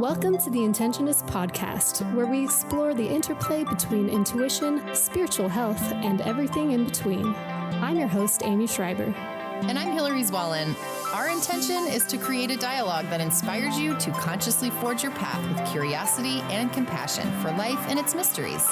Welcome to the Intentionists podcast, where we explore the interplay between intuition, spiritual health, and everything in between. I'm your host, Amy Schreiber. And I'm Hilary Zwallen. Our intention is to create a dialogue that inspires you to consciously forge your path with curiosity and compassion for life and its mysteries.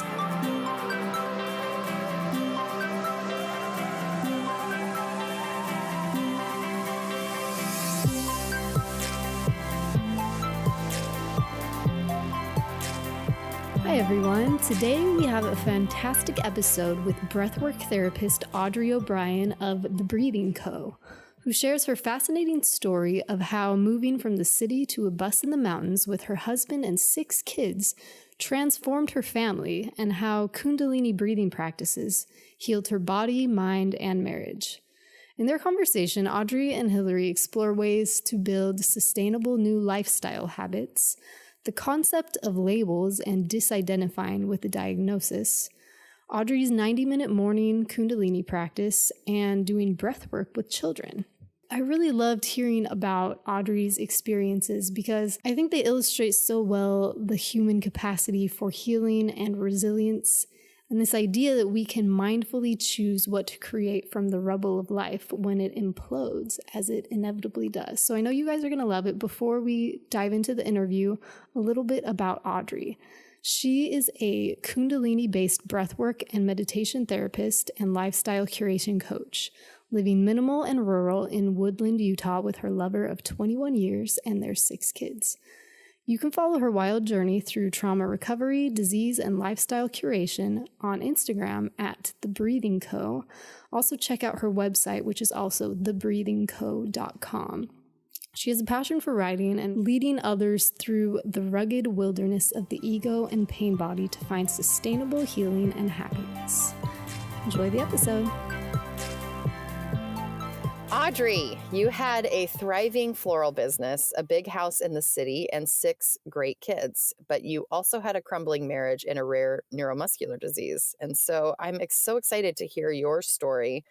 Hi everyone, today we have a fantastic episode with breathwork therapist Audrey O'Brien of The Breathing Co., who shares her fascinating story of how moving from the city to a bus in the mountains with her husband and 6 kids transformed her family, and how Kundalini breathing practices healed her body, mind, and marriage. In their conversation, Audrey and Hilary explore ways to build sustainable new lifestyle habits, the concept of labels and disidentifying with the diagnosis, Audrey's 90-minute morning Kundalini practice, and doing breathwork with children. I really loved hearing about Audrey's experiences because I think they illustrate so well the human capacity for healing and resilience, and this idea that we can mindfully choose what to create from the rubble of life when it implodes, as it inevitably does. So I know you guys are going to love it. Before we dive into the interview, a little bit about Audrey. She is a Kundalini-based breathwork and meditation therapist and lifestyle curation coach, living minimal and rural in Woodland, Utah with her lover of 21 years and their 6 kids. You can follow her wild journey through trauma recovery, disease, and lifestyle curation on Instagram at The Breathing Co. Also check out her website, which is also thebreathingco.com. She has a passion for writing and leading others through the rugged wilderness of the ego and pain body to find sustainable healing and happiness. Enjoy the episode. Audrey, you had a thriving floral business, a big house in the city, and 6 great kids, but you also had a crumbling marriage and a rare neuromuscular disease. And so I'm so excited to hear your story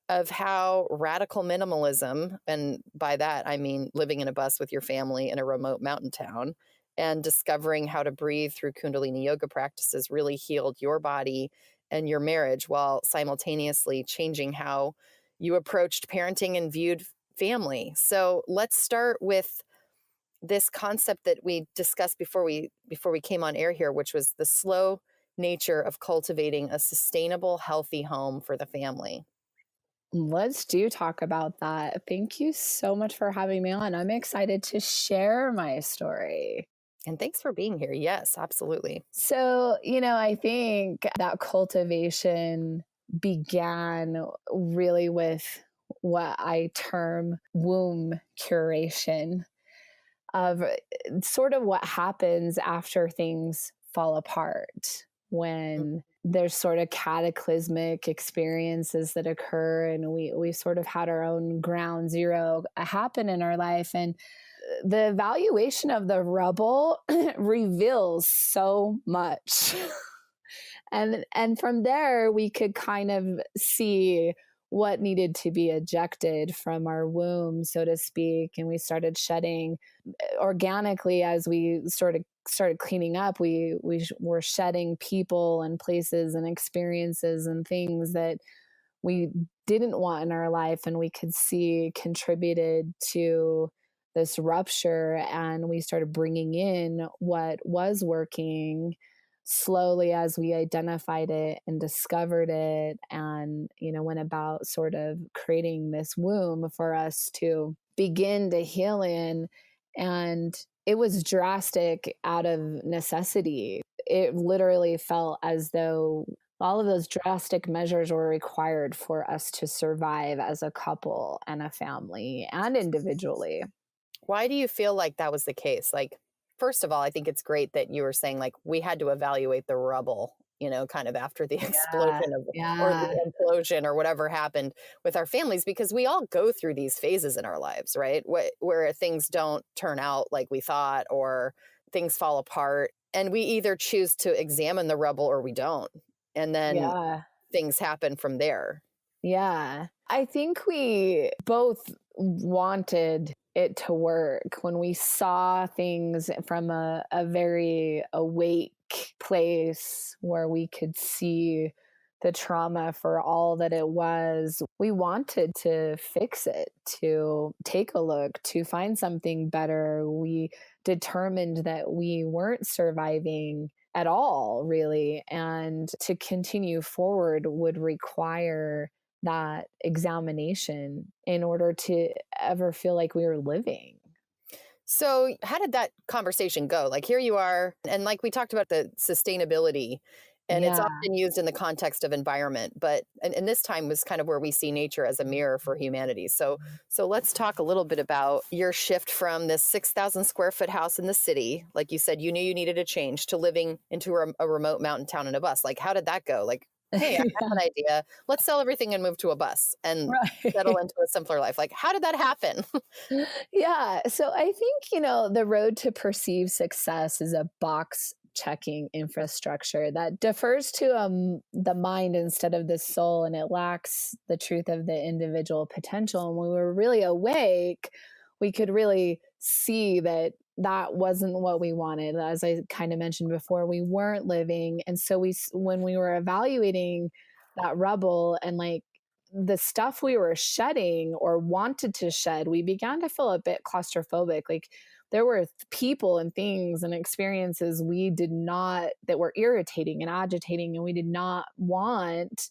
of how radical minimalism, and by that I mean living in a bus with your family in a remote mountain town, and discovering how to breathe through Kundalini yoga practices really healed your body and your marriage while simultaneously changing how you approached parenting and viewed family. So let's start with this concept that we discussed before we came on air here, which was the slow nature of cultivating a sustainable, healthy home for the family. Let's talk about that. Thank you so much for having me on. I'm excited to share my story. And thanks for being here. Yes, absolutely. So, I think that cultivation began really with what I term womb curation, of sort of what happens after things fall apart, when there's sort of cataclysmic experiences that occur, and we sort of had our own ground zero happen in our life. And the evaluation of the rubble reveals so much. And from there, we could kind of see what needed to be ejected from our womb, so to speak. And we started shedding organically as we started cleaning up. We were shedding people and places and experiences and things that we didn't want in our life, and we could see contributed to this rupture. And we started bringing in what was working slowly as we identified it and discovered it, and went about sort of creating this womb for us to begin to heal in. And it was drastic out of necessity. It literally felt as though all of those drastic measures were required for us to survive as a couple and a family and individually. Why do you feel like that was the case? Like, first of all, I think it's great that you were saying, like, we had to evaluate the rubble, kind of after the explosion or the implosion or whatever happened with our families, because we all go through these phases in our lives, right? Where things don't turn out like we thought, or things fall apart, and we either choose to examine the rubble or we don't. And then things happen from there. Yeah. I think we both wanted it to work, when we saw things from a very awake place where we could see the trauma for all that it was, we wanted to fix it, to take a look, to find something better. We determined that we weren't surviving at all, really. And to continue forward would require that examination in order to ever feel like we were living. So how did that conversation go? Like, here you are, and like we talked about the sustainability, and it's Yeah. often used in the context of environment, but and this time was kind of where we see nature as a mirror for humanity. So let's talk a little bit about your shift from this 6,000 square foot house in the city, like you said, you knew you needed a change, to living into a remote mountain town in a bus. Like, how did that go? Like, hey, I have an idea. Let's sell everything and move to a bus and settle Right. into a simpler life. Like, how did that happen? Yeah. So I think, the road to perceived success is a box checking infrastructure that defers to the mind instead of the soul, and it lacks the truth of the individual potential. And when we were really awake, we could really see that that wasn't what we wanted. As I kind of mentioned before, we weren't living. And so when we were evaluating that rubble and like the stuff we were shedding or wanted to shed, we began to feel a bit claustrophobic. Like there were people and things and experiences that were irritating and agitating, and we did not want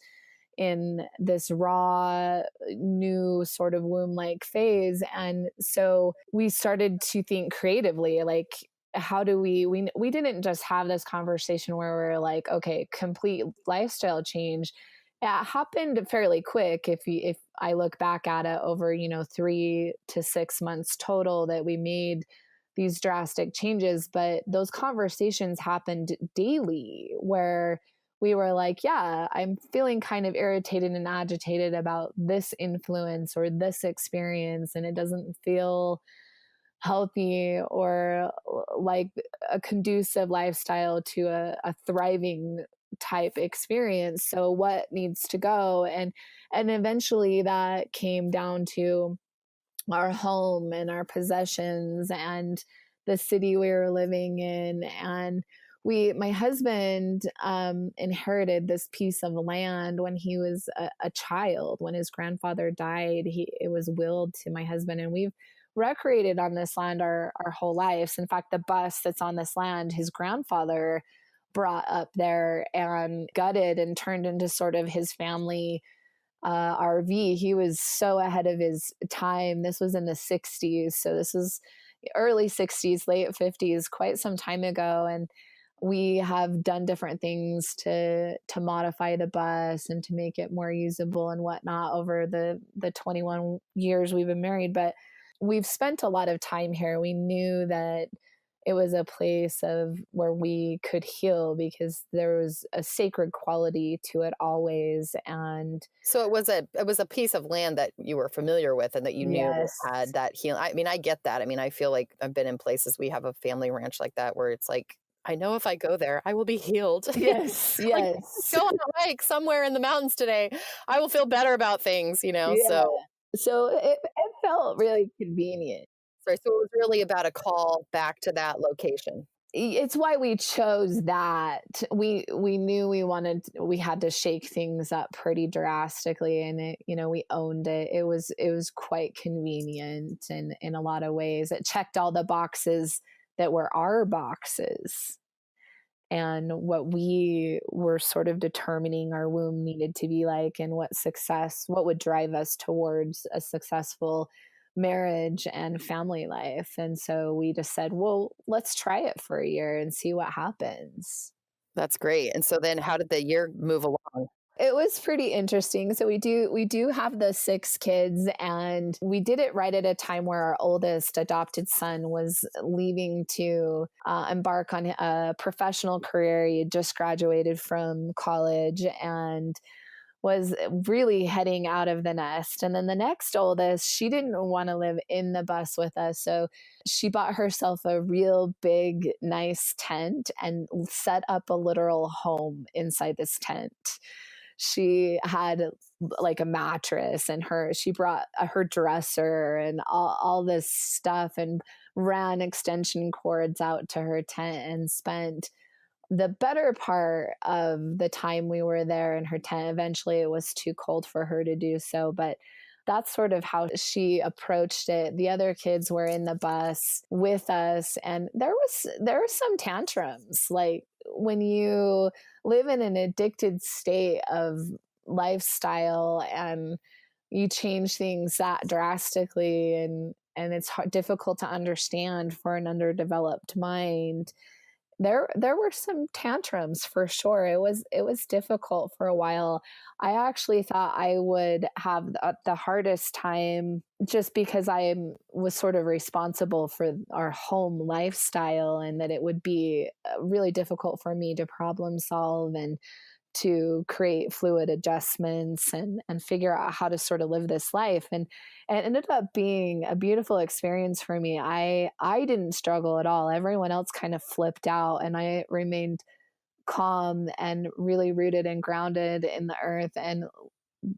in this raw, new sort of womb-like phase. And so we started to think creatively, like, how do we didn't just have this conversation where we're like, okay, complete lifestyle change. It happened fairly quick. If I look back at it over, 3 to 6 months total that we made these drastic changes, but those conversations happened daily where we were like, yeah, I'm feeling kind of irritated and agitated about this influence or this experience, and it doesn't feel healthy or like a conducive lifestyle to a thriving type experience. So what needs to go? And eventually that came down to our home and our possessions and the city we were living in. And my husband inherited this piece of land when he was a child. When his grandfather died, it was willed to my husband, and we've recreated on this land our whole lives. In fact, the bus that's on this land, his grandfather brought up there and gutted and turned into sort of his family RV. He was so ahead of his time. This was in the 60s. So this was early 60s, late 50s, quite some time ago. And we have done different things to modify the bus and to make it more usable and whatnot over the 21 years we've been married. But we've spent a lot of time here. We knew that it was a place of where we could heal because there was a sacred quality to it always. And so it was a piece of land that you were familiar with and that you knew had that healing. I mean, I get that. I mean, I feel like I've been in places, we have a family ranch like that where it's like, I know if I go there, I will be healed. Yes, Like, yes. go on a hike somewhere in the mountains today. I will feel better about things, Yeah. So it felt really convenient. Sorry, so it was really about a call back to that location. It's why we chose that. We knew we had to shake things up pretty drastically, and we owned it. It was quite convenient, and in a lot of ways it checked all the boxes that were our boxes and what we were sort of determining our womb needed to be like, and what would drive us towards a successful marriage and family life. And so we just said, well, let's try it for a year and see what happens. That's great. And so then how did the year move along? It was pretty interesting. So we do have the 6 kids, and we did it right at a time where our oldest adopted son was leaving to embark on a professional career. He had just graduated from college and was really heading out of the nest. And then the next oldest, she didn't want to live in the bus with us. So she bought herself a real big, nice tent and set up a literal home inside this tent. she had like a mattress, and she brought her dresser and all this stuff, and ran extension cords out to her tent, and spent the better part of the time we were there in her tent. Eventually it was too cold for her to do so, but that's sort of how she approached it. The other kids were in the bus with us, and there were some tantrums. Like, when you live in an addicted state of lifestyle and you change things that drastically, and it's difficult to understand for an underdeveloped mind, there were some tantrums for sure. It was difficult for a while. I actually thought I would have the hardest time, just because I was sort of responsible for our home lifestyle, and that it would be really difficult for me to problem solve and to create fluid adjustments and figure out how to sort of live this life. And it ended up being a beautiful experience for me. I didn't struggle at all. Everyone else kind of flipped out, and I remained calm and really rooted and grounded in the earth, and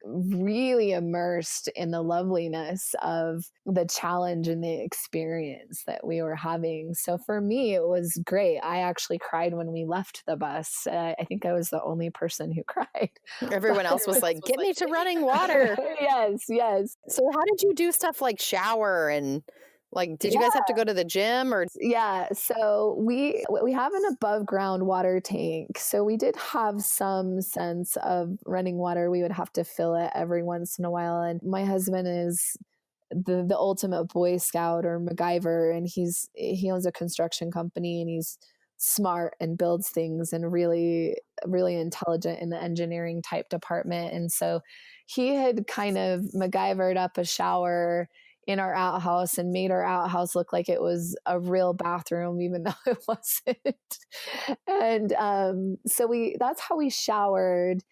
really immersed in the loveliness of the challenge and the experience that we were having. So for me, it was great. I actually cried when we left the bus. I think I was the only person who cried. Everyone else was like, get me to running water. Yes. So how did you do stuff like shower and like, did you guys have to go to the gym or? Yeah. So we have an above ground water tank. So we did have some sense of running water. We would have to fill it every once in a while. And my husband is the ultimate Boy Scout or MacGyver, and he owns a construction company, and he's smart and builds things, and really, really intelligent in the engineering type department. And so he had kind of MacGyvered up a shower in our outhouse and made our outhouse look like it was a real bathroom, even though it wasn't. And so that's how we showered.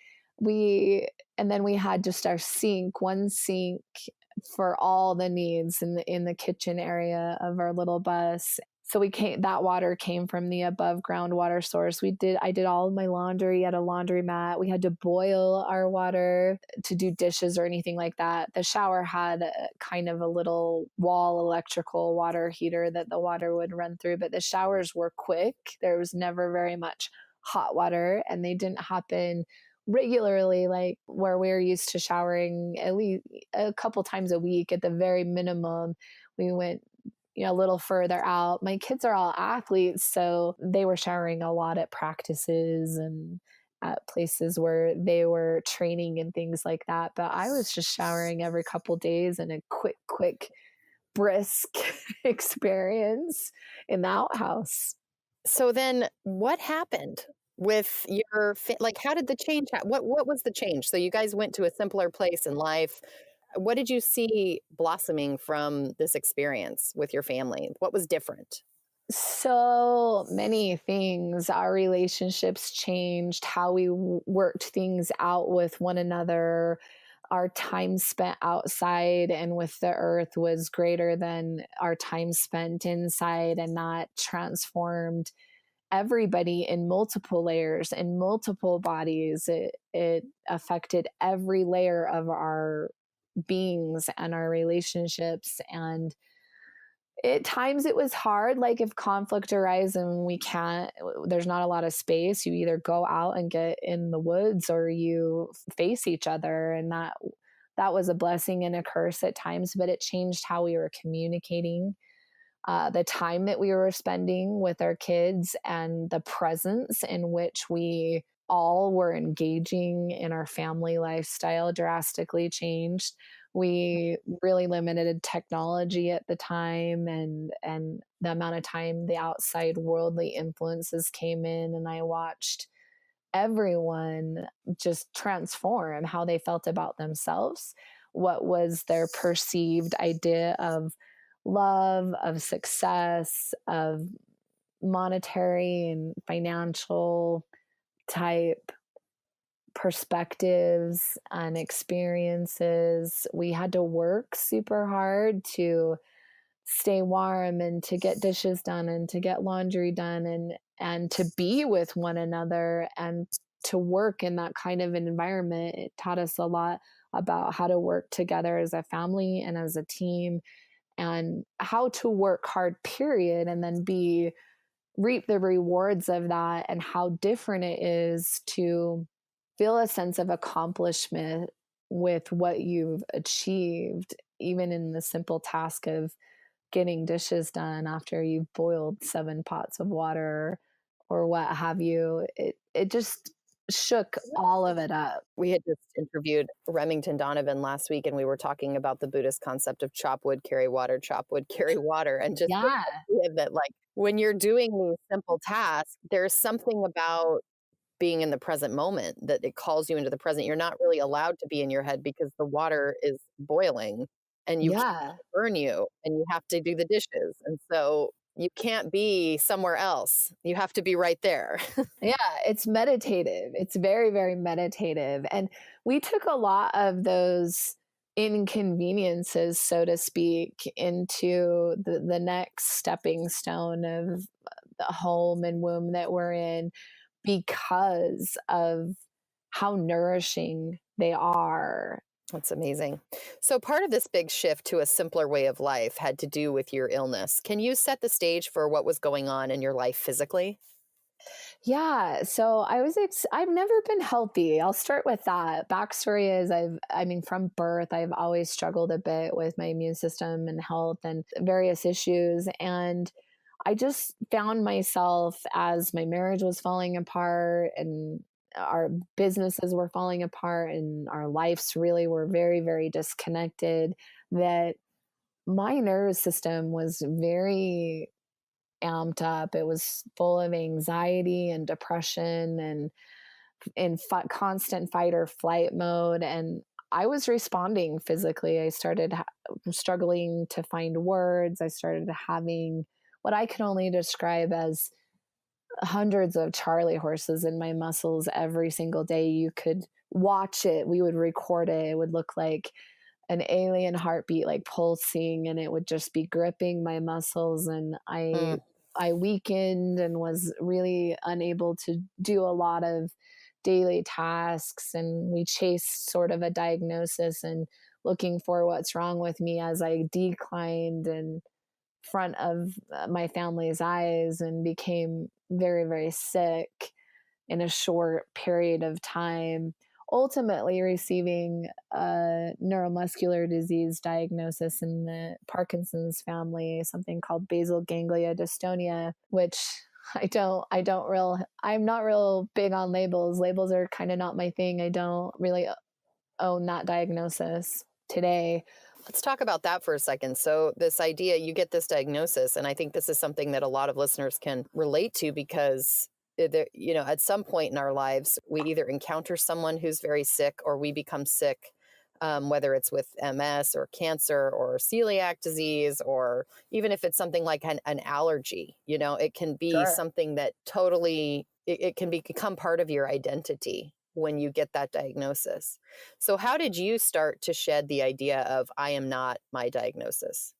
And then we had just our one sink for all the needs in the kitchen area of our little bus. So that water came from the above ground water source. I did all of my laundry at a laundromat. We had to boil our water to do dishes or anything like that. The shower had kind of a little wall electrical water heater that the water would run through, but the showers were quick. There was never very much hot water, and they didn't happen regularly, like where we're used to showering at least a couple times a week at the very minimum. We went a little further out. My kids are all athletes, so they were showering a lot at practices and at places where they were training and things like that. But I was just showering every couple days in a quick, brisk experience in the outhouse. So then what happened with your, like, how did the change happen? What was the change? So you guys went to a simpler place in life. What did you see blossoming from this experience with your family? What was different? So many things. Our relationships changed, how we worked things out with one another. Our time spent outside and with the earth was greater than our time spent inside, and that transformed everybody in multiple layers, in multiple bodies. It affected every layer of our beings and our relationships. And at times it was hard. Like, if conflict arises and there's not a lot of space, you either go out and get in the woods, or you face each other. And that was a blessing and a curse at times, but it changed how we were communicating, the time that we were spending with our kids, and the presence in which we all were engaging in our family lifestyle drastically changed. We really limited technology at the time, and the amount of time the outside worldly influences came in, and I watched everyone just transform how they felt about themselves, what was their perceived idea of love, of success, of monetary and financial type perspectives and experiences. We had to work super hard to stay warm, and to get dishes done, and to get laundry done, and to be with one another, and to work in that kind of an environment. It taught us a lot about how to work together as a family and as a team, and how to work hard, period, and then reap the rewards of that, and how different it is to feel a sense of accomplishment with what you've achieved, even in the simple task of getting dishes done after you've boiled 7 pots of water or what have you. It just shook all of it up. We had just interviewed Remington Donovan last week, and we were talking about the Buddhist concept of chop wood, carry water, chop wood, carry water. And just Yeah. that, like, when you're doing these simple tasks, there's something about being in the present moment that it calls you into the present. You're not really allowed to be in your head because the water is boiling and you can't Yeah. burn you, and you have to do the dishes. And so you can't be somewhere else. You have to be right there. Yeah, it's meditative. It's very, very meditative. And we took a lot of those inconveniences, so to speak, into the next stepping stone of the home and womb that we're in, because of how nourishing they are. That's amazing. So part of this big shift to a simpler way of life had to do with your illness. Can you set the stage for what was going on in your life physically? Yeah, so I've never been healthy. I'll start with that. Backstory is I mean, from birth, I've always struggled a bit with my immune system and health and various issues. And I just found myself, as my marriage was falling apart and our businesses were falling apart and our lives really were very, very disconnected, that my nervous system was very amped up. It was full of anxiety and depression and constant fight or flight mode. And I was responding physically. I started struggling to find words. I started having what I can only describe as hundreds of Charlie horses in my muscles every single day. You could watch it. We would record it. It would look like an alien heartbeat, like pulsing, and it would just be gripping my muscles. And I weakened and was really unable to do a lot of daily tasks. And we chased sort of a diagnosis and looking for what's wrong with me as I declined in front of my family's eyes and became very, very sick in a short period of time, ultimately receiving a neuromuscular disease diagnosis in the Parkinson's family, something called basal ganglia dystonia, which I'm not real big on labels. Labels are kind of not my thing. I don't really own that diagnosis today. Let's talk about that for a second. So this idea, you get this diagnosis, and I think this is something that a lot of listeners can relate to, because at some point in our lives, we either encounter someone who's very sick or we become sick, whether it's with MS or cancer or celiac disease, or even if it's something like an allergy, it can be something that totally, it can become part of your identity when you get that diagnosis. So how did you start to shed the idea of I am not my diagnosis?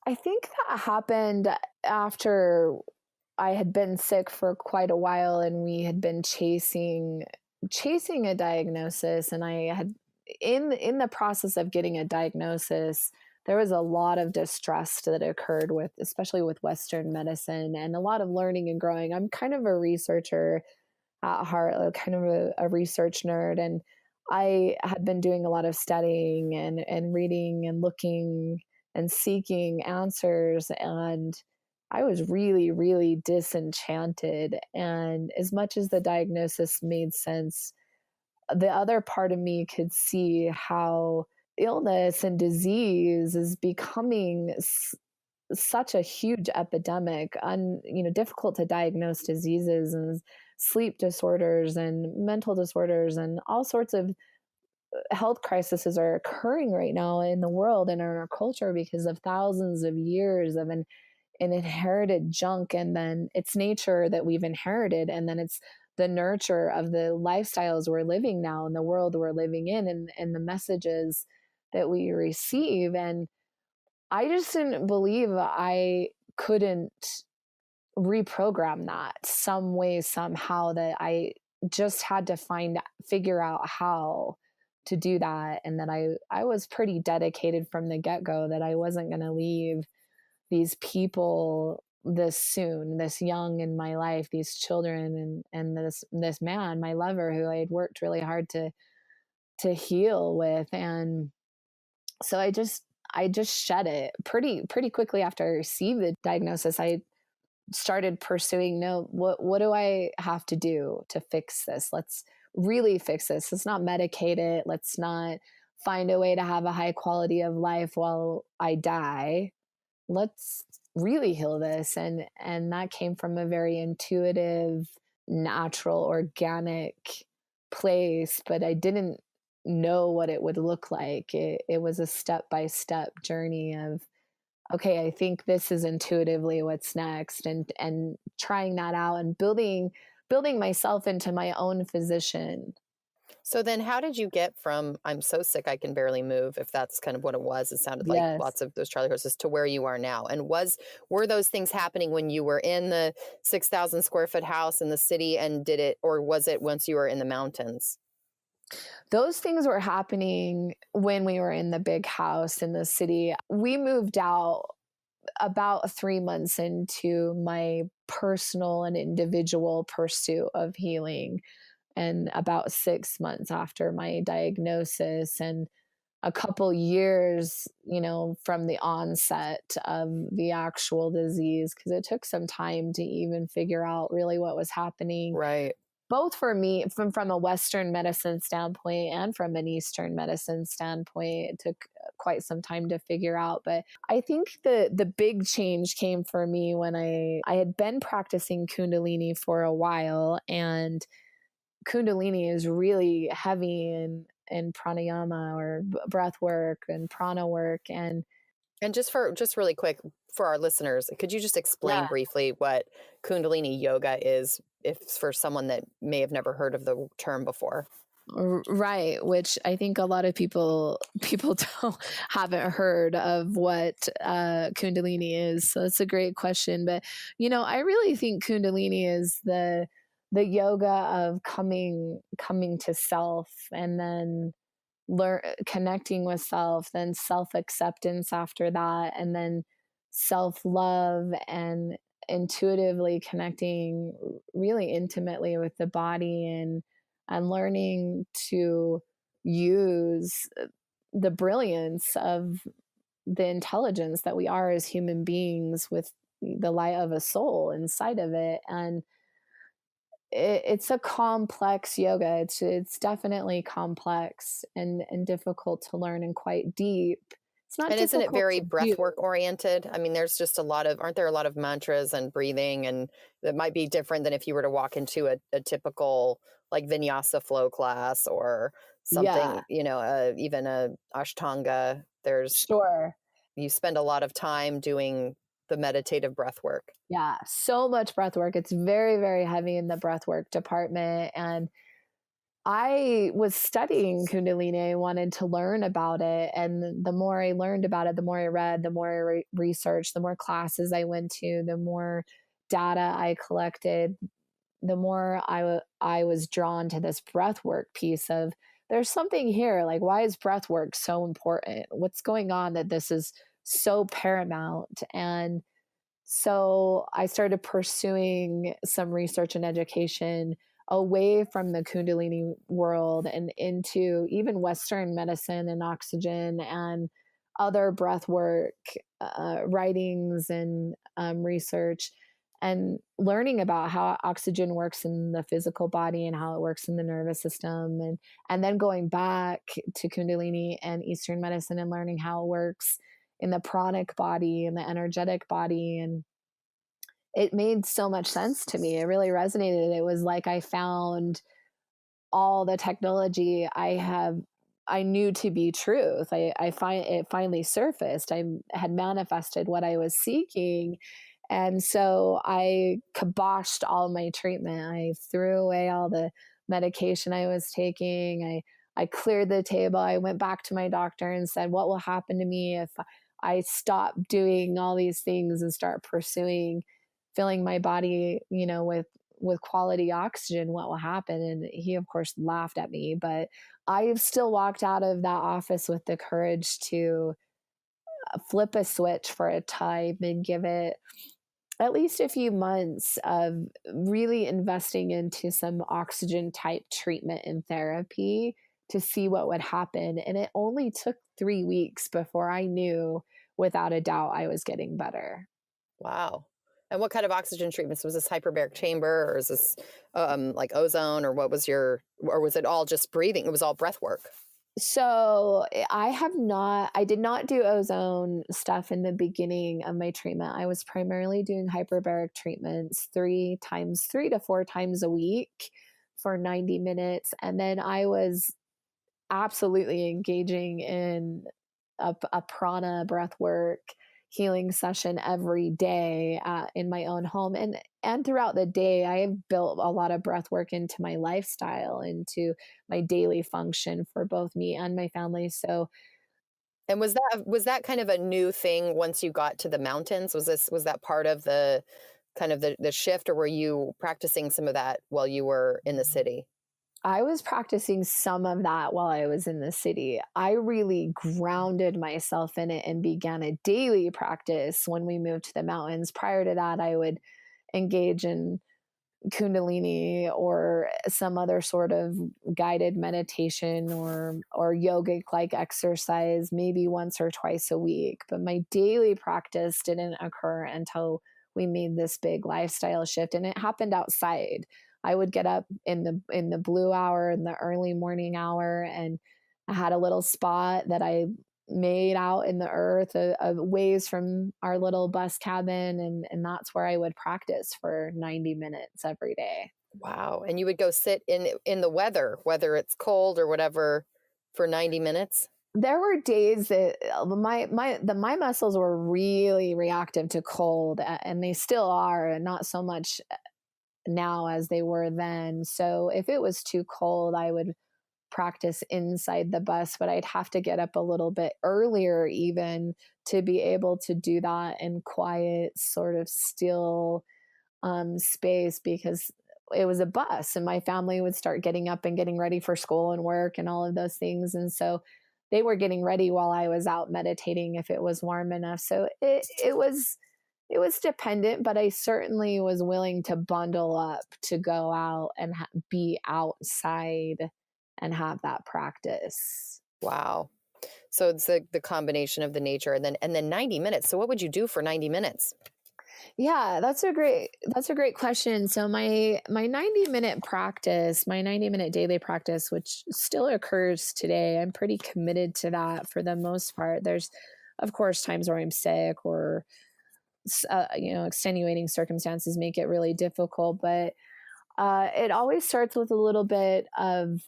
I think that happened after I had been sick for quite a while, and we had been chasing a diagnosis. And I had, in the process of getting a diagnosis, there was a lot of distrust that occurred especially with Western medicine, and a lot of learning and growing. I'm kind of a researcher at heart, kind of a research nerd. And I had been doing a lot of studying and reading and looking and seeking answers. And I was really, really disenchanted. And as much as the diagnosis made sense, the other part of me could see how illness and disease is becoming such a huge epidemic, difficult to diagnose diseases and sleep disorders and mental disorders and all sorts of health crises are occurring right now in the world and in our culture because of thousands of years of an inherited junk, and then it's nature that we've inherited, and then it's the nurture of the lifestyles we're living now and the world we're living in, and the messages that we receive. And I just didn't believe I couldn't reprogram that some way, somehow, that I just had to figure out how to do that. And that I was pretty dedicated from the get-go that I wasn't going to leave these people this soon, this young in my life, these children, and this man, my lover, who I had worked really hard to heal with. And so I just shed it pretty quickly after I received the diagnosis. I started pursuing, no, what do I have to do to fix this? Let's really fix this. Let's not medicate it. Let's not find a way to have a high quality of life while I die. Let's really heal this. And that came from a very intuitive, natural, organic place, but I didn't know what it would look like. It was a step-by-step journey of, okay, I think this is intuitively what's next, and trying that out and building myself into my own physician. So then how did you get from I'm so sick I can barely move, if that's kind of what it was, it sounded like Yes. lots of those Charlie horses, to where you are now? And were those things happening when you were in the 6,000 square foot house in the city, and or was it once you were in the mountains? Those things were happening when we were in the big house in the city. We moved out about 3 months into my personal and individual pursuit of healing, and about 6 months after my diagnosis, and a couple years, from the onset of the actual disease, because it took some time to even figure out really what was happening. Right. Both for me, from a Western medicine standpoint and from an Eastern medicine standpoint. It took quite some time to figure out. But I think the big change came for me when I had been practicing Kundalini for a while, and Kundalini is really heavy in pranayama, or breath work and prana work. And just really quick for our listeners, could you just explain briefly what Kundalini yoga is, if for someone that may have never heard of the term before? Right, which I think a lot of people haven't heard of what Kundalini is. So it's a great question. But I really think Kundalini is the yoga of coming to self, and then connecting with self, then self-acceptance after that, and then self-love, and intuitively connecting really intimately with the body, and learning to use the brilliance of the intelligence that we are as human beings, with the light of a soul inside of it. And it's a complex yoga. It's definitely complex and difficult to learn, and quite deep. It's not. And isn't it very breathwork do. oriented? I mean, there's just aren't there a lot of mantras and breathing, and that might be different than if you were to walk into a typical like vinyasa flow class or something, even a ashtanga. Sure. You spend a lot of time doing the meditative breath work. Yeah, so much breath work. It's very, very heavy in the breath work department. And I was studying Kundalini. I wanted to learn about it. And the more I learned about it, the more I read, the more I researched, the more classes I went to, the more data I collected, the more I was drawn to this breath work piece of, there's something here. Like, why is breath work so important? What's going on that this is so paramount? And so I started pursuing some research and education away from the Kundalini world and into even Western medicine and oxygen and other breath work writings and research, and learning about how oxygen works in the physical body and how it works in the nervous system, and then going back to Kundalini and Eastern medicine and learning how it works in the pranic body and the energetic body. And it made so much sense to me. It really resonated. It was like I found all the technology I knew to be truth. It finally surfaced. I had manifested what I was seeking. And so I kiboshed all my treatment. I threw away all the medication I was taking. I cleared the table. I went back to my doctor and said, what will happen to me if I stop doing all these things and start pursuing filling my body, with with quality oxygen, what will happen? And he, of course, laughed at me, but I have still walked out of that office with the courage to flip a switch for a time and give it at least a few months of really investing into some oxygen type treatment and therapy to see what would happen. And it only took 3 weeks before I knew without a doubt I was getting better. Wow. And what kind of oxygen treatments? Was this hyperbaric chamber, or is this like ozone, or what was or was it all just breathing? It was all breath work. So I did not do ozone stuff in the beginning of my treatment. I was primarily doing hyperbaric treatments 3 to 4 times a week for 90 minutes. And then I was absolutely engaging in a prana breath work healing session every day in my own home. And throughout the day, I have built a lot of breath work into my lifestyle, into my daily function for both me and my family. So, and was that kind of a new thing once you got to the mountains? Was that part of the kind of the shift, or were you practicing some of that while you were in the city? I was practicing some of that while I was in the city. I really grounded myself in it and began a daily practice when we moved to the mountains. Prior to that, I would engage in Kundalini or some other sort of guided meditation or yogic like exercise, maybe once or twice a week. But my daily practice didn't occur until we made this big lifestyle shift, and it happened outside. I would get up in the blue hour, in the early morning hour, and I had a little spot that I made out in the earth a ways from our little bus cabin, and that's where I would practice for 90 minutes every day. Wow. And you would go sit in the weather, whether it's cold or whatever, for 90 minutes? There were days that my muscles were really reactive to cold, and they still are, not so much now as they were then. So if it was too cold, I would practice inside the bus, but I'd have to get up a little bit earlier even to be able to do that in quiet, sort of still space, because it was a bus and my family would start getting up and getting ready for school and work and all of those things. And so they were getting ready while I was out meditating if it was warm enough. So it was dependent, but I certainly was willing to bundle up to go out and be outside and have that practice. Wow. So it's the combination of the nature and then 90 minutes. So what would you do for 90 minutes? Yeah, that's a great question. So my 90-minute practice, my 90-minute daily practice, which still occurs today, I'm pretty committed to that for the most part. There's, of course, times where I'm sick or extenuating circumstances make it really difficult, but it always starts with a little bit of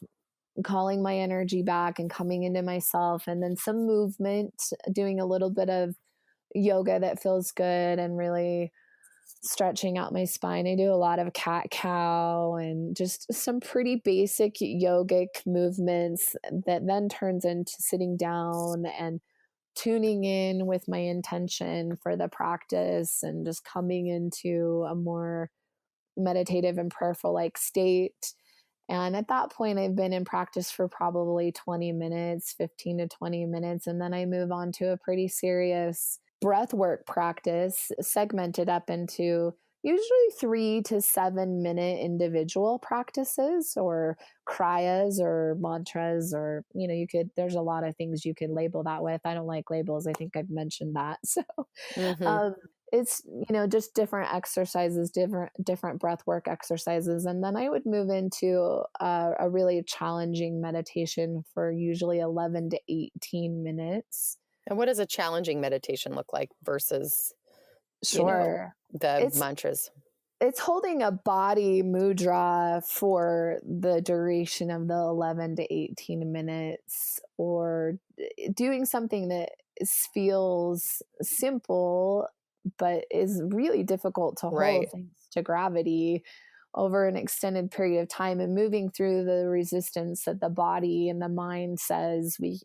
calling my energy back and coming into myself, and then some movement, doing a little bit of yoga that feels good and really stretching out my spine. I do a lot of cat cow and just some pretty basic yogic movements that then turns into sitting down and tuning in with my intention for the practice and just coming into a more meditative and prayerful like state. And at that point, I've been in practice for probably 20 minutes, 15 to 20 minutes. And then I move on to a pretty serious breathwork practice, segmented up into usually 3 to 7 minute individual practices or kriyas or mantras, or, there's a lot of things you could label that with. I don't like labels. I think I've mentioned that. So, it's, just different exercises, different breathwork exercises. And then I would move into a really challenging meditation for usually 11 to 18 minutes. And what does a challenging meditation look like versus the mantras? It's holding a body mudra for the duration of the 11 to 18 minutes, or doing something that feels simple but is really difficult to hold, thanks to gravity, over an extended period of time, and moving through the resistance that the body and the mind says we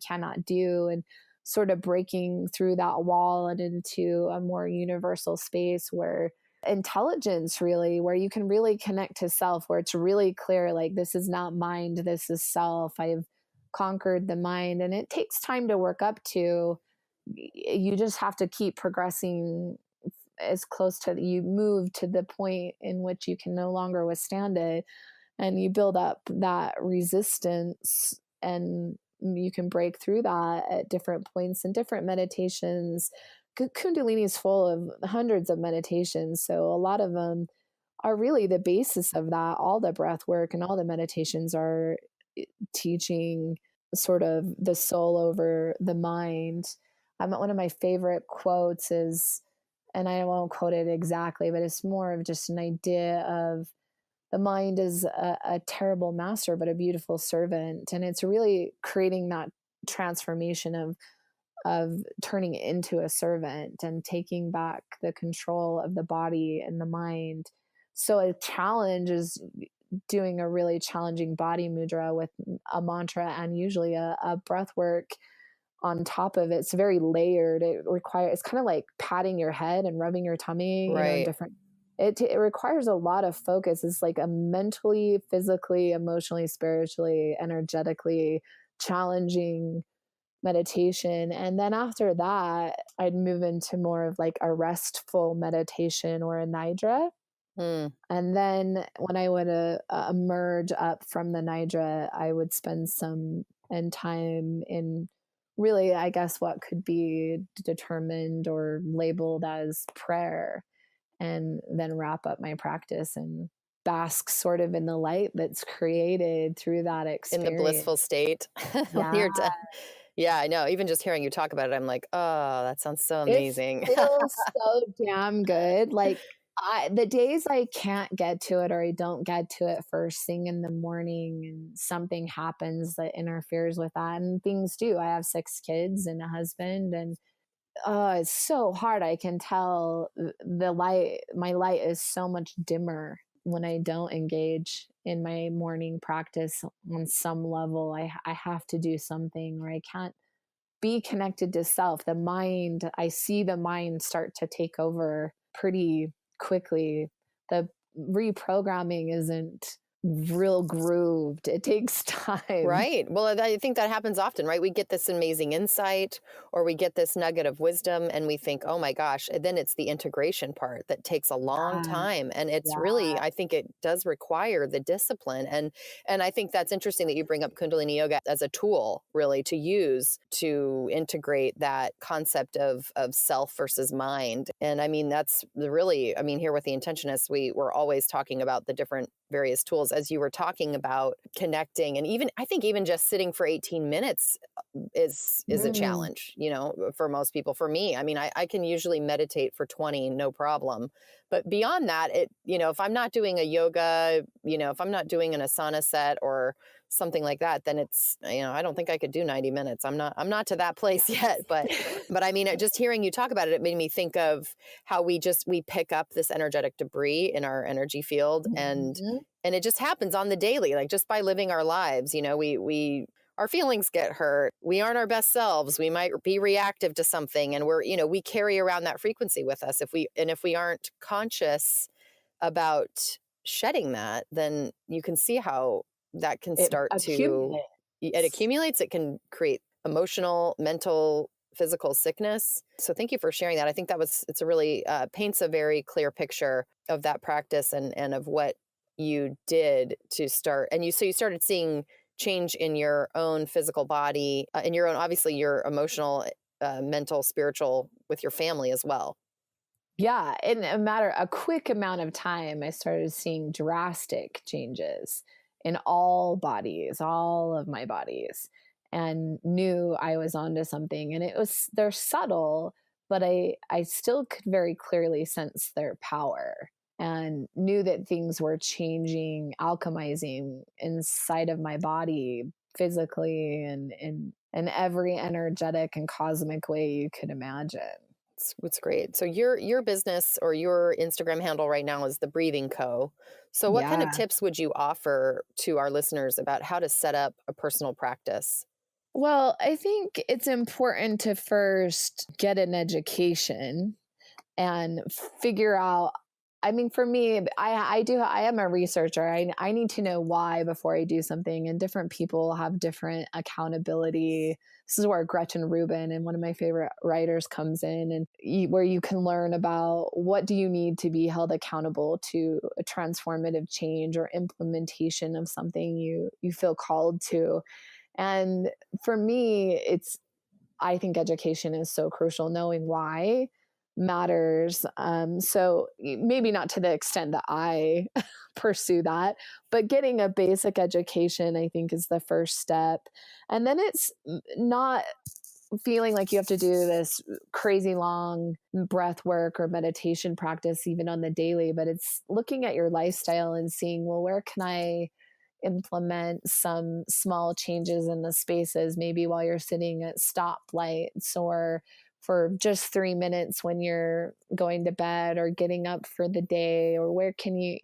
cannot do, and sort of breaking through that wall and into a more universal space where intelligence, really, where you can really connect to self, where it's really clear, like, this is not mind, this is self. I've conquered the mind. And it takes time to work up to. You just have to keep progressing as close to, you move to the point in which you can no longer withstand it, and you build up that resistance, and you can break through that at different points in different meditations. Kundalini is full of hundreds of meditations, so a lot of them are really the basis of that. All the breath work and all the meditations are teaching sort of the soul over the mind. One of my favorite quotes is, and I won't quote it exactly, but it's more of just an idea of the mind is a terrible master, but a beautiful servant. And it's really creating that transformation of turning into a servant and taking back the control of the body and the mind. So a challenge is doing a really challenging body mudra with a mantra and usually a breath work on top of it. It's very layered. It's kind of like patting your head and rubbing your tummy, Right. different. It requires a lot of focus. It's like a mentally, physically, emotionally, spiritually, energetically challenging meditation. And then after that, I'd move into more of like a restful meditation or a nidra. Mm. And then when I would emerge up from the nidra, I would spend some time in really, I guess, what could be determined or labeled as prayer, and then wrap up my practice and bask sort of in the light that's created through that experience. In the blissful state. When Yeah. you're done. Yeah, I know. Even just hearing you talk about it, I'm like, oh, that sounds so It amazing. feels so damn good. Like, the days I can't get to it, or I don't get to it first thing in the morning, and something happens that interferes with that, and things do. I have 6 kids and a husband, and it's so hard. I can tell my light is so much dimmer when I don't engage in my morning practice on some level. I have to do something, or I can't be connected to self. The mind, I see the mind start to take over pretty quickly. The reprogramming isn't real grooved. It takes time. Right. Well, I think that happens often, right? We get this amazing insight, or we get this nugget of wisdom, and we think, oh my gosh, and then it's the integration part that takes a long time. And it's really, I think it does require the discipline. And I think that's interesting that you bring up Kundalini yoga as a tool really to use to integrate that concept of self versus mind. And I mean, that's really, I mean, here with the Intentionists, we're always talking about the different various tools, as you were talking about connecting. And even, I think even just sitting for 18 minutes is a challenge, for most people. For me, I mean, I can usually meditate for 20, no problem. But beyond that, if I'm not doing a yoga, if I'm not doing an asana set or something like that, then it's, I don't think I could do 90 minutes. I'm not to that place yet, but I mean, just hearing you talk about it, it made me think of how we pick up this energetic debris in our energy field, and it just happens on the daily, like just by living our lives, our feelings get hurt. We aren't our best selves. We might be reactive to something, and we carry around that frequency with us. If we aren't conscious about shedding that, then you can see how that can start it accumulates. It can create emotional, mental, physical sickness. So thank you for sharing that. I think it's a really paints a very clear picture of that practice and of what you did to start. And you started seeing change in your own physical body, in your own, obviously your emotional, mental, spiritual, with your family as well. Yeah. In a quick amount of time, I started seeing drastic changes in all of my bodies, and knew I was onto something. And they're subtle, but I still could very clearly sense their power, and knew that things were changing, alchemizing inside of my body, physically and in every energetic and cosmic way you could imagine. It's great. So your business, or your Instagram handle right now, is The Breathing Co. So what kind of tips would you offer to our listeners about how to set up a personal practice? Well, I think it's important to first get an education and figure out I mean, for me, I am a researcher. I need to know why before I do something, and different people have different accountability. This is where Gretchen Rubin, and one of my favorite writers, comes in, and where you can learn about what do you need to be held accountable to a transformative change or implementation of something you feel called to. And for me, I think education is so crucial. Knowing why matters. So maybe not to the extent that I pursue that, but getting a basic education, I think, is the first step. And then it's not feeling like you have to do this crazy long breath work or meditation practice even on the daily, but it's looking at your lifestyle and seeing, well, where can I implement some small changes in the spaces, maybe while you're sitting at stoplights, or for just 3 minutes when you're going to bed or getting up for the day, or where can you,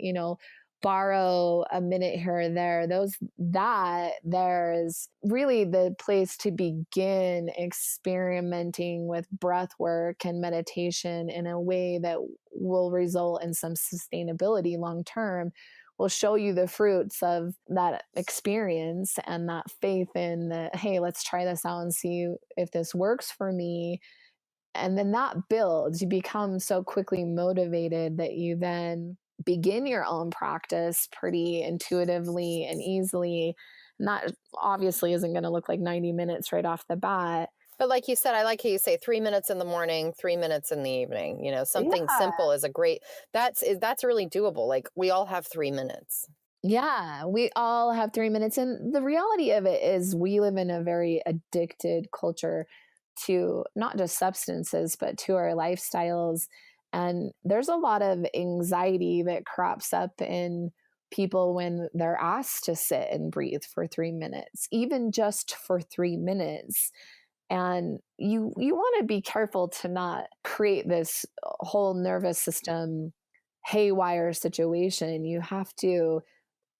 borrow a minute here or there. There is really the place to begin experimenting with breath work and meditation in a way that will result in some sustainability long term, will show you the fruits of that experience and that faith in the, hey, let's try this out and see if this works for me. And then that builds, you become so quickly motivated that you then begin your own practice pretty intuitively and easily. And that obviously isn't going to look like 90 minutes right off the bat. But like you said, I like how you say 3 minutes in the morning, 3 minutes in the evening. Something simple is that's really doable. Like, we all have 3 minutes. Yeah, we all have 3 minutes. And the reality of it is we live in a very addicted culture to not just substances, but to our lifestyles. And there's a lot of anxiety that crops up in people when they're asked to sit and breathe for 3 minutes, even just for 3 minutes. And you want to be careful to not create this whole nervous system haywire situation. You have to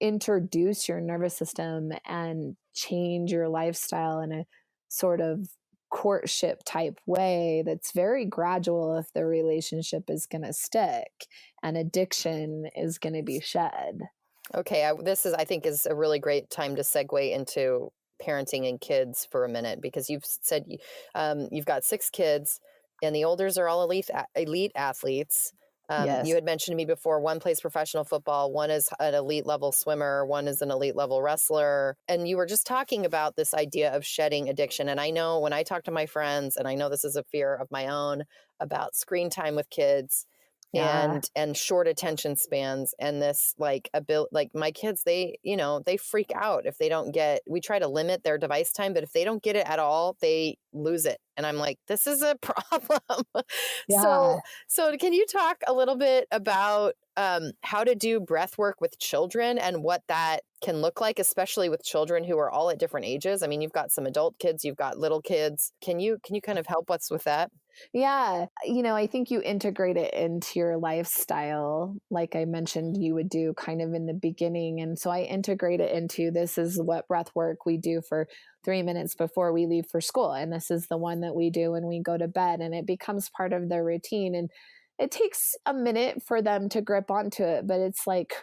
introduce your nervous system and change your lifestyle in a sort of courtship type way that's very gradual if the relationship is going to stick and addiction is going to be shed. Okay, I think is a really great time to segue into parenting and kids for a minute, because you've said you've got 6 kids, and the olders are all elite athletes. Yes. You had mentioned to me before, one plays professional football, one is an elite level swimmer, one is an elite level wrestler. And you were just talking about this idea of shedding addiction. And I know when I talk to my friends, and I know this is a fear of my own, about screen time with kids, and short attention spans, and this like my kids, they freak out if they don't we try to limit their device time, but if they don't get it at all, they lose it. And I'm like, this is a problem. Yeah. So can you talk a little bit about how to do breath work with children and what that can look like, especially with children who are all at different ages? I mean, you've got some adult kids, you've got little kids. Can you kind of help us with that? Yeah. I think you integrate it into your lifestyle, like I mentioned you would do kind of in the beginning. And so I integrate it into, this is what breath work we do for 3 minutes before we leave for school. And this is the one that we do when we go to bed. And it becomes part of their routine. And it takes a minute for them to grip onto it, but it's like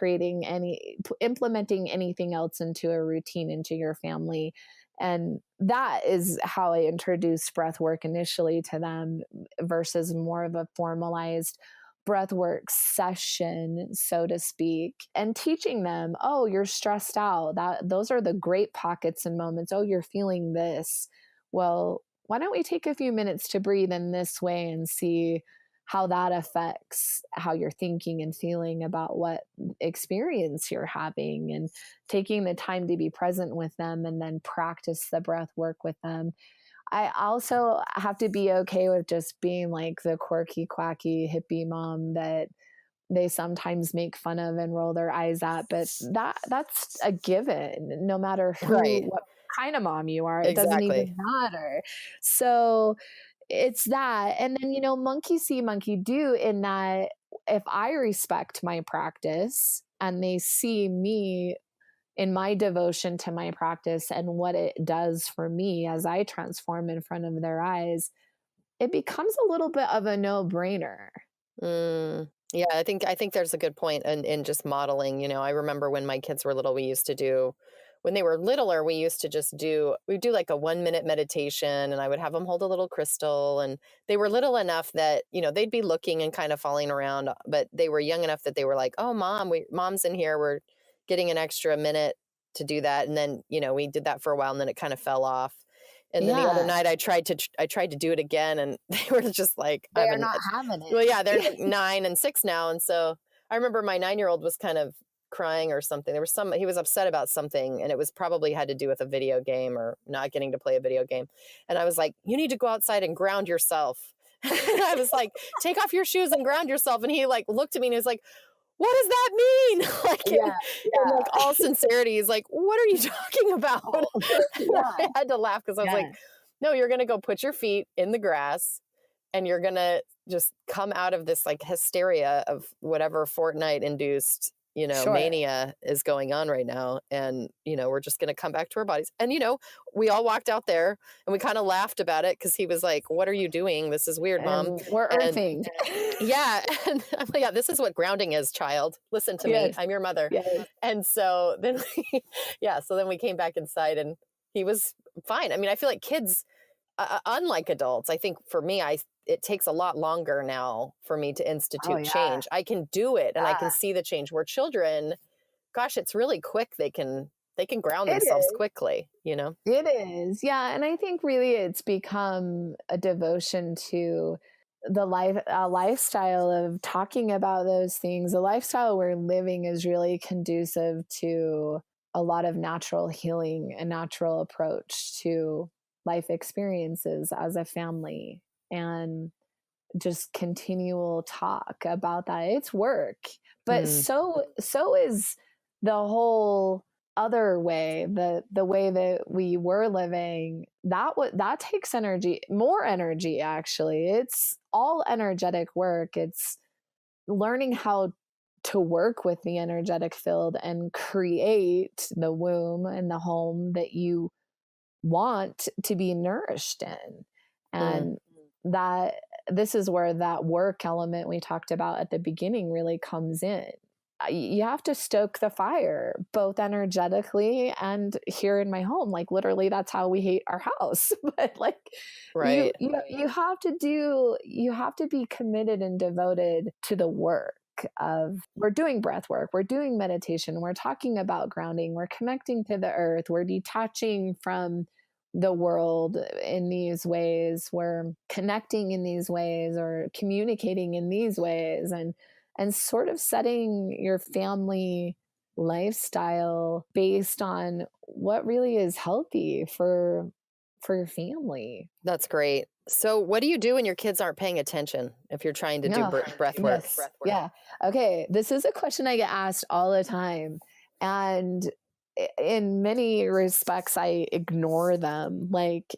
implementing anything else into a routine into your family. And that is how I introduced breath work initially to them, versus more of a formalized breath work session, so to speak, and teaching them, oh, you're stressed out. Those are the great pockets and moments. Oh, you're feeling this. Well, why don't we take a few minutes to breathe in this way and see how that affects how you're thinking and feeling about what experience you're having, and taking the time to be present with them and then practice the breath work with them. I also have to be okay with just being like the quirky, quacky hippie mom that they sometimes make fun of and roll their eyes at, but that's a given, no matter what kind of mom you are. It doesn't even matter. So it's that. And then, monkey see, monkey do, in that if I respect my practice and they see me in my devotion to my practice and what it does for me as I transform in front of their eyes, it becomes a little bit of a no-brainer. Yeah, I think there's a good point in just modeling. I remember when my kids were little, when they were littler, we'd do like a 1 minute meditation, and I would have them hold a little crystal. And they were little enough that, they'd be looking and kind of falling around, but they were young enough that they were like, "Oh, mom's in here. We're getting an extra minute to do that." And then, we did that for a while, and then it kind of fell off. And then the other Yeah, night I tried to do it again, and they were just like, I they're haven't. not having Well, it. yeah, they're like 9 and 6 now. And so I remember my 9-year-old was kind of crying or something. He was upset about something, and it was probably had to do with a video game or not getting to play a video game. And I was like, "You need to go outside and ground yourself." And I was like, "Take off your shoes and ground yourself." And he like looked at me and he was like, "What does that mean?" Like Yeah, in like all sincerity, he's like, "What are you talking about?" And yeah, I had to laugh because I was like, yeah. "No, you're going to go put your feet in the grass, and you're going to just come out of this like hysteria of whatever Fortnite induced, Sure. mania is going on right now. And, we're just going to come back to our bodies." And, we all walked out there and we kind of laughed about it because he was like, "What are you doing? This is weird, Mom." And we're And earthing. yeah. And I'm like, "Yeah, this is what grounding is, child. Listen to me. Yes, I'm your mother." yes. And so then, so then we came back inside and he was fine. I mean, I feel like kids, unlike adults, I think for me, it takes a lot longer now for me to Oh institute yeah, change. I can do it and I can yeah. see the change. Where children, gosh, it's really quick. They can ground It themselves is. quickly. It is. Yeah, and I think really it's become a devotion to a lifestyle of talking about those things. The lifestyle we're living is really conducive to a lot of natural healing, a natural approach to life experiences as a family, and just continual talk about that. It's work, but Mm, so is the whole other way, the way that we were living. That takes energy, more energy actually. It's all energetic work. It's learning how to work with the energetic field and create the womb and the home that you want to be nourished in. mm. And that this is where that work element we talked about at the beginning really comes in. You have to stoke the fire both energetically and here in my home. Like literally that's how we hate our house. But like Right. you have to be committed and devoted to the work of we're doing breath work, we're doing meditation, we're talking about grounding, we're connecting to the earth, we're detaching from the world in these ways, we're connecting in these ways or communicating in these ways, and sort of setting your family lifestyle based on what really is healthy for your family. That's great. So what do you do when your kids aren't paying attention if you're trying to do No. breath work? Yes. Yeah. Okay. This is a question I get asked all the time. And in many respects, I ignore them, like,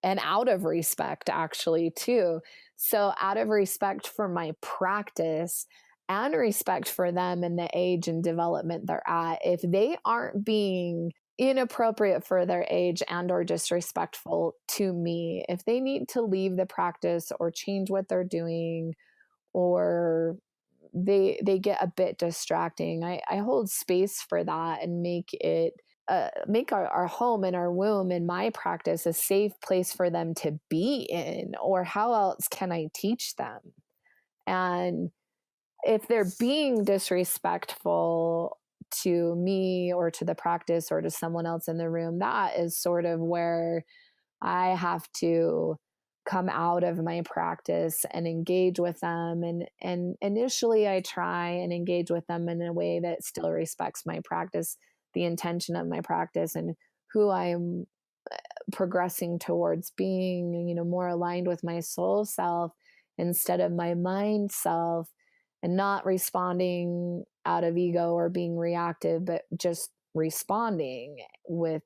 and out of respect, actually, too. So, out of respect for my practice and respect for them and the age and development they're at, if they aren't being inappropriate for their age and or disrespectful to me, if they need to leave the practice or change what they're doing, or they get a bit distracting, I hold space for that and make our home and our womb and my practice a safe place for them to be in, or how else can I teach them? And if they're being disrespectful to me or to the practice or to someone else in the room, that is sort of where I have to come out of my practice and engage with them. And initially I try and engage with them in a way that still respects my practice, the intention of my practice, and who I'm progressing towards being, more aligned with my soul self instead of my mind self, and not responding out of ego or being reactive, but just responding with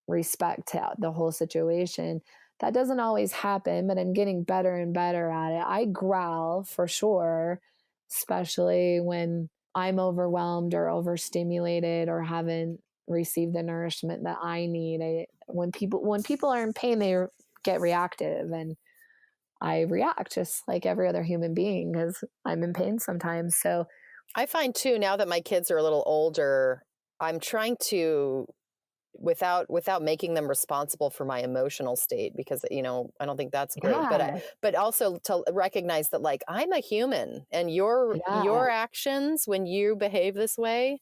respect to the whole situation. That doesn't always happen, but I'm getting better and better at it. I growl for sure, especially when I'm overwhelmed or overstimulated or haven't received the nourishment that I need. When people are in pain, they get reactive, and I react just like every other human being because I'm in pain sometimes. So I find too, now that my kids are a little older, I'm trying to, without making them responsible for my emotional state, because, I don't think that's great, but also to recognize that, like, I'm a human, and your actions when you behave this way,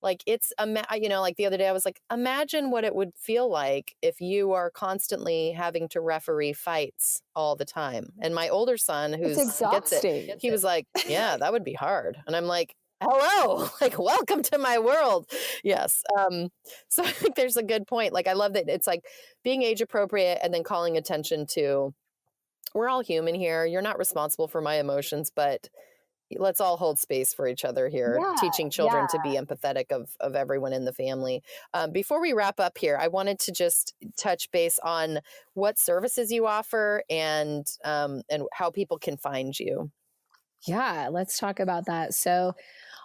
like, it's like the other day I was like, imagine what it would feel like if you are constantly having to referee fights all the time. And my older son, who's gets it, he was like, yeah, that would be hard. And I'm like, hello, like, welcome to my world. Yes. So I think there's a good point. Like, I love that it's like being age appropriate and then calling attention to, we're all human here. You're not responsible for my emotions, but let's all hold space for each other here, teaching children to be empathetic of everyone in the family. Before we wrap up here, I wanted to just touch base on what services you offer and how people can find you. Yeah, let's talk about that. So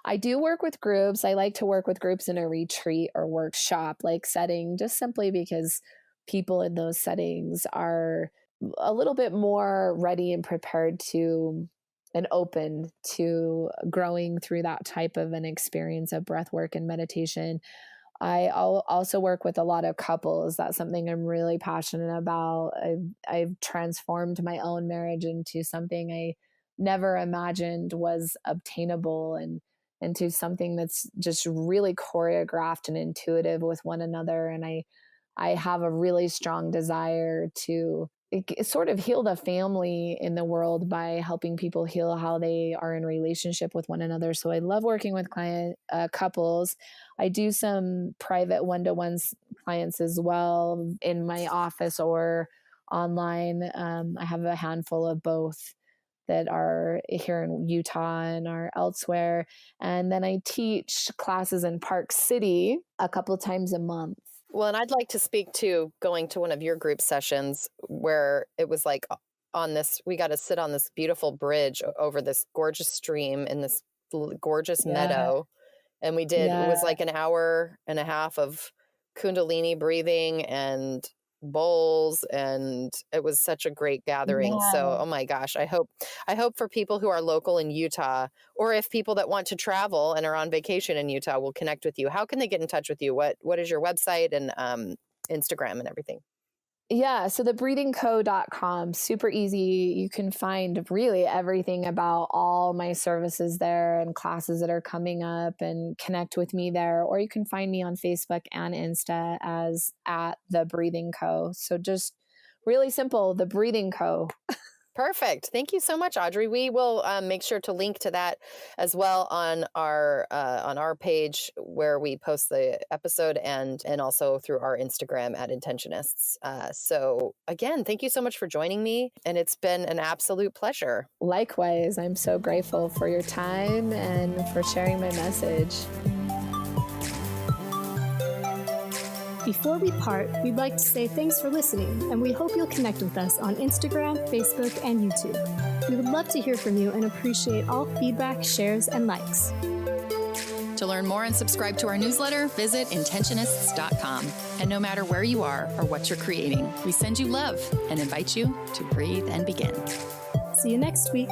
I do work with groups. I like to work with groups in a retreat or workshop like setting, just simply because people in those settings are a little bit more ready and prepared to and open to growing through that type of an experience of breath work and meditation. I'll also work with a lot of couples. That's something I'm really passionate about. I've transformed my own marriage into something I never imagined was obtainable, and into something that's just really choreographed and intuitive with one another. And I have a really strong desire to sort of heal the family in the world by helping people heal how they are in relationship with one another. So I love working with couples. I do some private one-to-one clients as well in my office or online. I have a handful of both that are here in Utah and are elsewhere. And then I teach classes in Park City a couple times a month. Well, and I'd like to speak to going to one of your group sessions where it was like we got to sit on this beautiful bridge over this gorgeous stream in this gorgeous meadow. And it was like an hour and a half of Kundalini breathing and bowls, and it was such a great gathering. So, oh my gosh, I hope for people who are local in Utah, or if people that want to travel and are on vacation in Utah will connect with you. How can they get in touch with you? What is your website and Instagram and everything? Yeah, so the breathingco.com, super easy. You can find really everything about all my services there and classes that are coming up, and connect with me there. Or you can find me on Facebook and Insta as at The Breathing Co. So just really simple, The Breathing Co. Perfect. Thank you so much, Audrey. We will make sure to link to that as well on our page where we post the episode, and also through our Instagram at Intentionists. So again, thank you so much for joining me, and it's been an absolute pleasure. Likewise, I'm so grateful for your time and for sharing my message. Before we part, we'd like to say thanks for listening, and we hope you'll connect with us on Instagram, Facebook, and YouTube. We would love to hear from you and appreciate all feedback, shares, and likes. To learn more and subscribe to our newsletter, visit Intentionists.com. And no matter where you are or what you're creating, we send you love and invite you to breathe and begin. See you next week.